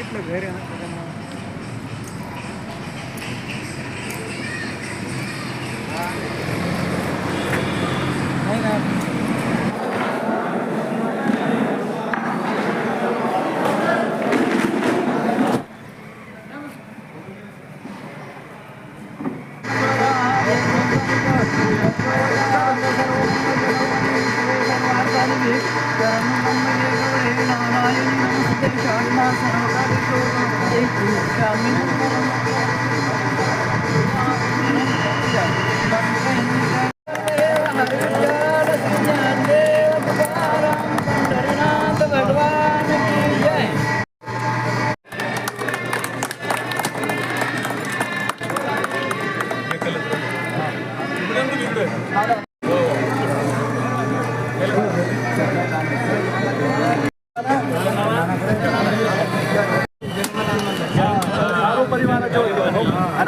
इथलं घर आहे ना त्याच्यामुळं नाही ना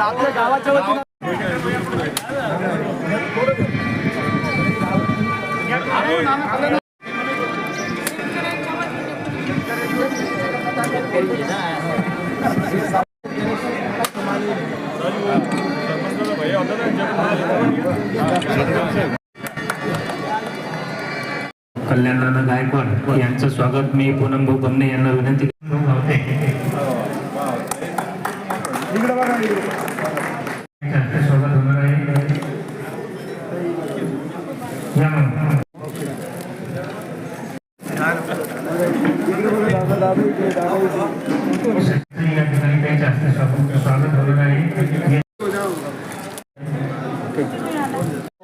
आपल्या गावाच्या वतीनं कल्याणराणा गायकवाड यांचं स्वागत मी पूनम भाऊ बन्ने यांना विनंती करते. स्वागत होणार आहे. या ठिकाणी त्यांच्या हस्ते स्वागत होणार आहे.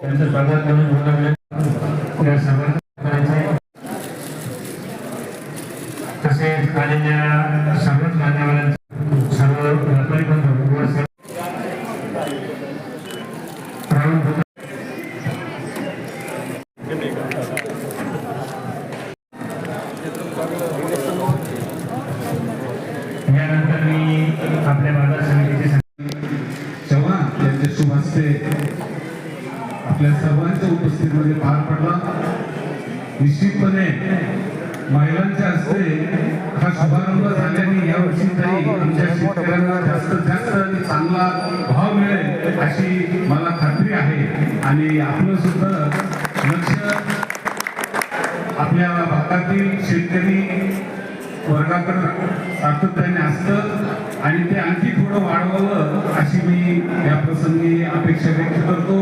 त्यांचं स्वागत करून होणार तसेच आलेल्या सर्वच मान्यवरांचे सर्व व्यापारी बंधू व यानंतर मी आपल्या बाजार समितीचे चव्हाण यांच्या शुभ हस्ते आपल्या सर्वांच्या उपस्थितीमध्ये पार पडला. निश्चितपणे महिलांच्या हस्ते हा शुभारंभ झाल्याने यावर्षी तरी आमच्या शेतकऱ्यांना जास्तीत जास्त आणि चांगला भाव मिळेल अशी मला खात्री आहे. आणि आपलं सुद्धा लक्ष आपल्या भागातील शेतकरी वर्गाकडे सातत्याने असतं आणि ते आणखी थोडं वाढवावं अशी मी या प्रसंगी अपेक्षा व्यक्त करतो.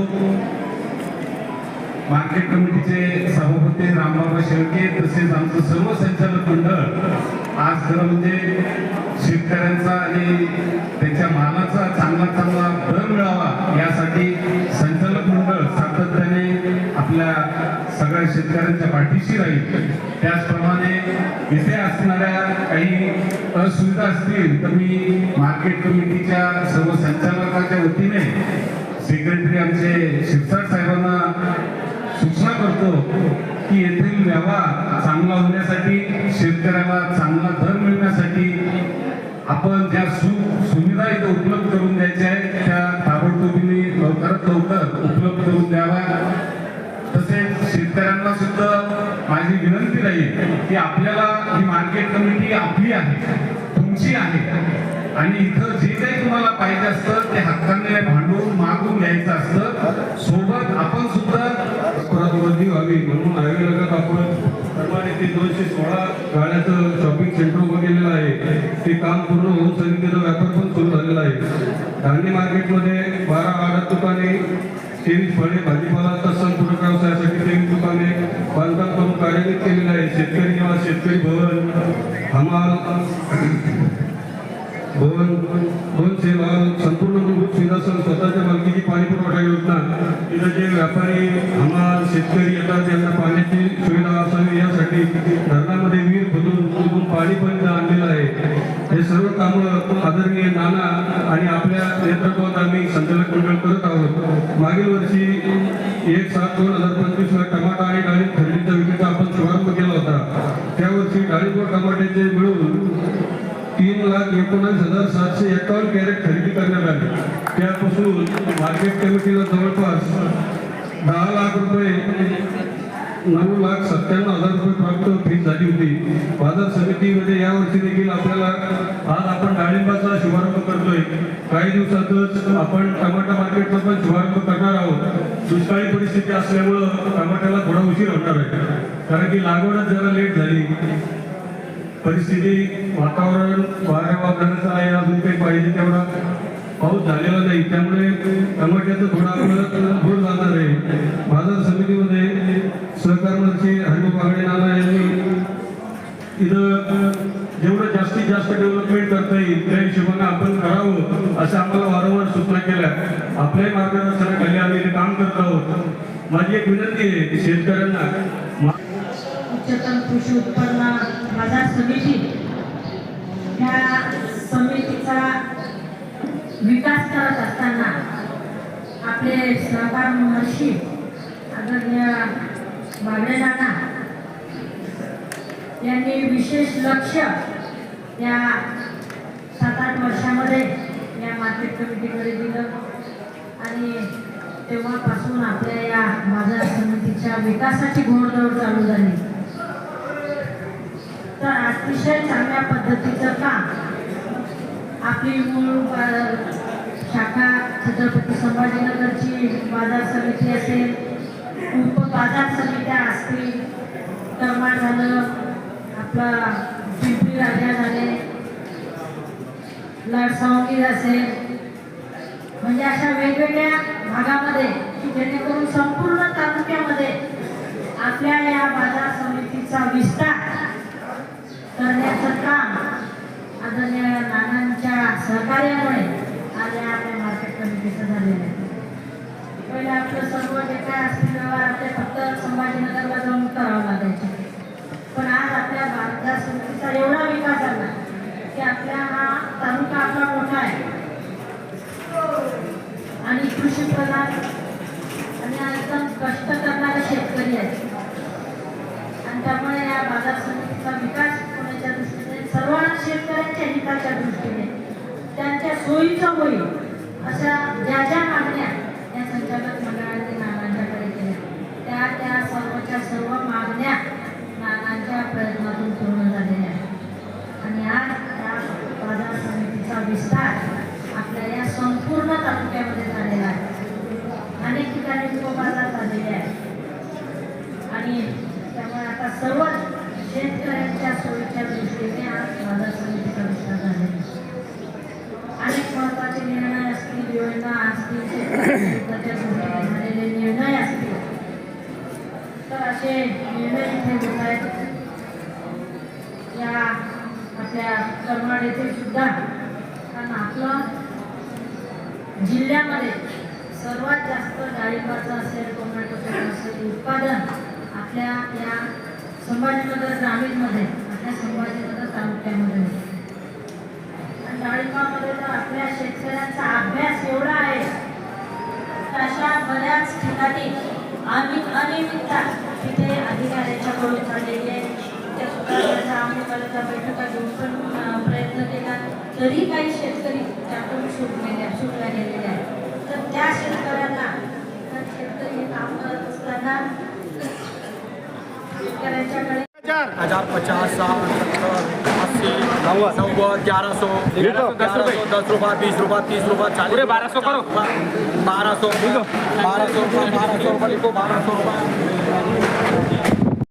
मार्केट कमिटीचे सभापती रामबाबा शेळके तसेच आमचं सर्व संचालक मंडळ आज खरं म्हणजे शेतकऱ्यांचा आणि त्यांच्या मालाचा चांगला दर मिळावा यासाठी संचालक मंडळ सातत्याने आपल्या सगळ्या शेतकऱ्यांच्या पाठीशी राहील. त्याचप्रमाणे इथे असणाऱ्या काही असुविधा असतील तर मी मार्केट कमिटीच्या सर्व संचालकाच्या वतीने सेक्रेटरी आमचे शिरसाट साहेबांना सूचना करतो की येथील व्यवहार चांगला होण्यासाठी शेतकऱ्याला चांगला दर मिळण्यासाठी आपण ज्या सुविधा इथं उपलब्ध करून द्यायच्या आहेत त्या ताबडतोबीने लवकरात लवकर उपलब्ध करून द्यावा. तसेच शेतकऱ्यांना सुद्धा माझी विनंती राहील की आपल्याला ही मार्केट कमिटी आपली आहे, तुमची आहे आणि इथं जे काही तुम्हाला पाहिजे असतं ते हक्काने भांडून मागून घ्यायचं असतं. सोबत आपण सुद्धा गर्दी व्हावी म्हणून आयोजकात आपण प्रमाणे ते 216 गाड्याचं शॉपिंग सेंटर उभं केलेलं आहे. ते काम पूर्ण होऊन समितीचा व्यापार पण सुरू झालेला आहे. धान्य मार्केटमध्ये 12 आडत दुकाने, 23 फळे भाजीपाला तसंच पूरक व्यवसायासाठी 23 दुकाने बांधकाम करून कार्यान्वित केलेले आहे. शेतकरी निवास, शेतकरी भवन, हमाल भवन, भवन सेवा, संपूर्ण मूलभूत सुविधा स्वतःच्या मालकीची पाणी पुरवठा योजना. तिथं जे व्यापारी हमाल शेतकरी येतात त्यांना पाण्याची सुविधा असावी यासाठी धरणामध्ये विहीर खोदून पाणी पण आणलेलं आहे. हे सर्व कामं आदरणीय नाना आणि आपल्या नेतृत्वात आम्ही संचालक मंडळ करत आहोत. मागील वर्षी 1/7/2025 टमाटा आणि डाळिंब खरेदीचा विक्रीचा आपण शुभारंभ केला होता. त्यावर्षी डाळिंब व टमाट्याचे मिळून 3,19,751 कॅरेट खरेदी करण्यात आली. त्यापासून मार्केट कमिटीला जवळपास 10 लाख रुपये 9,97,000 रुपये प्राप्त फीस झाली होती. बाजार समितीमध्ये यावर्षी देखील आपल्याला आज आपण डाळिंबाचा शुभारंभ करतोय. काही दिवसातच आपण टमाटा मार्केटचा पण शुभारंभ करणार आहोत. दुष्काळी परिस्थिती असल्यामुळं टमाट्याला थोडा उशीर होणार आहे, कारण की लागवडच जरा लेट झाली. परिस्थिती वातावरण वाऱ्या वादळाचं आहे, अजून काही पाहिजे तेवढा पाऊस झालेला नाही, त्यामुळे टमाट्याचं थोडं आपल्याला भूल जाणार आहे. बाजार समितीमध्ये सहकार मंत्री हरिभाऊ बागडे नाना यांनी इथं जेवढं जास्तीत जास्त डेव्हलपमेंट करता येईल त्या हिशोबाने आपण करावं असं आम्हाला वारंवार सूचना केल्या. आपल्याही मार्गदर्शनाखाली आम्ही हे काम करत आहोत. माझी एक विनंती आहे की शेतकऱ्यांना उच्चतम कृषी उत्पन्न बाजार समिती या समितीचा विकास करत असताना आपले सहकार महर्षी आदरणीय बागडे नाना यांनी विशेष लक्ष या 7-8 वर्षामध्ये या मार्केट कमिटीकडे दिलं आणि तेव्हापासून आपल्या या बाजार समितीच्या विकासाची घोडदौड चालू झाली. तर अतिशय चांगल्या पद्धतीचं काम आपली मूळ शाखा छत्रपती संभाजीनगरची बाजार समिती असेल, उप बाजार समित्या असतील, करमाड झालं, आपला पिंपरी राजा झाले, लाडसावंगी असेल, म्हणजे अशा वेगवेगळ्या भागामध्ये जेणेकरून संपूर्ण तालुक्यामध्ये आपल्या या बाजार समितीचा विस्तार करण्याचं काम आदरणीय नानांच्या सहकार्यामुळे आज या आपल्या मार्केट कमिटीचं झालेलं आहे. पहिले आपलं सर्व जे काय असतील व्यवहार ते फक्त संभाजीनगरला जाऊन करावं लागायचे, पण आज आपल्या बाजार समितीचा एवढा विकास झाला की आपल्या हा तालुका आपला मोठा आहे आणि कृषी प्रधान आणि एकदम कष्ट करणारे शेतकरी आहेत आणि त्यामुळे या बाजार समितीचा विकास होण्याच्या दृष्टीने सर्व शेतकऱ्यांच्या हिताच्या दृष्टीने त्यांच्या सोयीचं होईल अशा ज्या ज्या मागण्या या संचालक मंडळाने नानांच्याकडे केल्या त्या सर्वच्या सर्व मागण्या नानांच्या प्रयत्नातून पूर्ण झालेल्या आहेत आणि आज या बाजार समितीचा विस्तार आपल्या या संपूर्ण तालुक्यामध्ये झालेला आहे. अनेक ठिकाणी उपबाजार झालेले आहेत आणि त्यामुळे आता सर्व शेतकऱ्यांच्या सोयीच्या दृष्टीने आज बाजार समितीचा विस्तार झालेला आहे. अनेक महत्त्वाचे निर्णय असतील, योजना असतील, शेतकऱ्यांच्या दृष्टीने झालेले निर्णय असतील, तर असे निर्णय इथे होत आहेत. या आपल्या करमाड येथे सुद्धा, कारण आपलं जिल्ह्यामध्ये सर्वात जास्त डाळिंबाचं असेल, टोमॅटोचं असेल उत्पादन आपल्या या संभाजीनगर ग्रामीणमध्ये, आपल्या संभाजीनगर तालुक्यामध्ये आणि डाळिंबामध्ये तर आपल्या शेतकऱ्यांचा अभ्यास एवढा आहे. अशा बऱ्याच ठिकाणी अनियमितता तिथे अधिकाऱ्यांच्याकडून झालेली आहे. त्या सुधारण्याचा आम्ही त्या बैठका घेऊन पण प्रयत्न केला, तरी काही शेतकरी त्यातून सुटल्या गेलेले आहेत. तर त्या शेतकऱ्यांना शेतकरी हे काम करत असताना शेतकऱ्यांच्याकडे 50, 60, 70, 80, 90, 1100, 10 रुपये, 20 रुपये, 30 रुपये, 40 1200 करो, 1200 रुपये लिखो, 1200 रुपये.